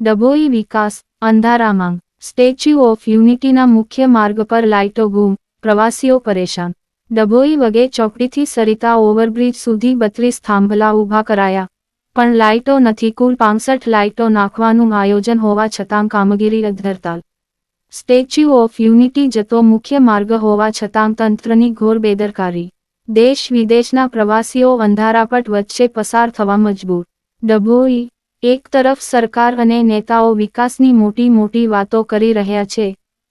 ડભોઈ વિકાસ અંધારામાં statue of યુનિટીના મુખ્ય માર્ગ પર લાઇટો ગુમ, પ્રવાસીઓ પરેશાન। ડભોઈ વગે ચોકડીથી સરિતા ઓવરબ્રિજ સુધી 32 થાંભલા ઊભા કરાયા, પણ લાઇટો નથી। કુલ 65 લાઇટો નાખવાનું આયોજન હોવા છતાં કામગીરી અધ્ધરતાલ। સ્ટેચ્યુ ઓફ યુનિટી જતો મુખ્ય માર્ગ હોવા છતાં તંત્રની ઘોર બેદરકારી। દેશ વિદેશના પ્રવાસીઓ અંધારાપટ વચ્ચે પસાર થવા મજબૂર। ડભોઈ એક તરફ સરકાર અને નેતાઓ વિકાસની મોટી મોટી વાતો કરી રહ્યા છે,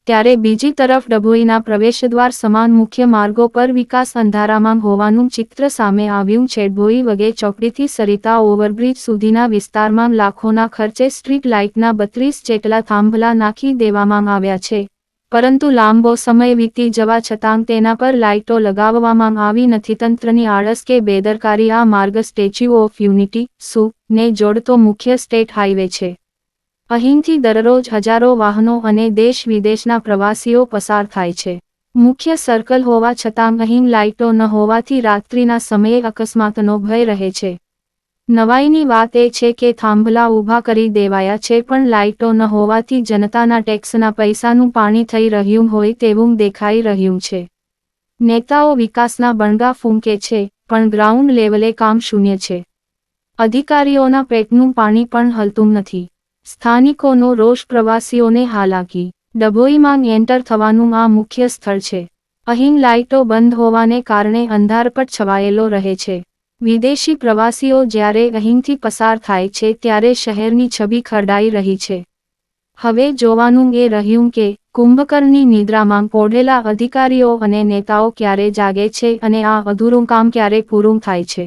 ત્યારે બીજી તરફ ડભોઈના પ્રવેશદ્વાર સમાન મુખ્ય માર્ગો પર વિકાસ અંધારામાં હોવાનું ચિત્ર સામે આવ્યું છે। ડભોઈ વગે ચોકડીથી સરિતા ઓવરબ્રિજ સુધીના વિસ્તારમાં લાખોના ખર્ચે સ્ટ્રીટ લાઇટના 32 જેટલા થાંભલા નાખી દેવામાં આવ્યા છે, પરંતુ લાંબો સમય વીતી જવા છતાં તેના પર લાઇટો લગાવવામાં આવી નથી। તંત્રની આળસ કે બેદરકારી। આ માર્ગ સ્ટેચ્યુ ઓફ યુનિટી સુ ને જોડતો મુખ્ય સ્ટેટ હાઈવે છે। અહીંથી દરરોજ હજારો વાહનો અને દેશ વિદેશના પ્રવાસીઓ પસાર થાય છે। મુખ્ય સર્કલ હોવા છતાં અહીં લાઇટો ન હોવાથી રાત્રિના સમયે અકસ્માતનો ભય રહે છે। નવાઈની વાત એ છે કે થાંભલા ઊભા કરી દેવાયા છે, પણ લાઇટો ન હોવાથી જનતાના ટેક્સના પૈસાનું પાણી થઈ રહ્યું હોય તેવું દેખાઈ રહ્યું છે। નેતાઓ વિકાસના બણગા ફૂંકે છે, પણ ગ્રાઉન્ડ લેવલે કામ શૂન્ય છે। અધિકારીઓના પેટનું પાણી પણ હલતું નથી। સ્થાનિકોનો રોષ, પ્રવાસીઓને હાલાકી। ડભોઈમાં એન્ટર થવાનું આ મુખ્ય સ્થળ છે। અહીં લાઇટો બંધ હોવાને કારણે અંધારપટ છવાયેલો રહે છે। વિદેશી પ્રવાસીઓ જ્યારે અહીંથી પસાર થાય છે ત્યારે શહેરની છબી ખરડાઈ રહી છે। હવે જોવાનું એ રહ્યું કે કુંભકર્ણની નિદ્રામાં પોઢેલા અધિકારીઓ અને નેતાઓ ક્યારે જાગે છે અને આ અધૂરું કામ ક્યારે પૂરું થાય છે।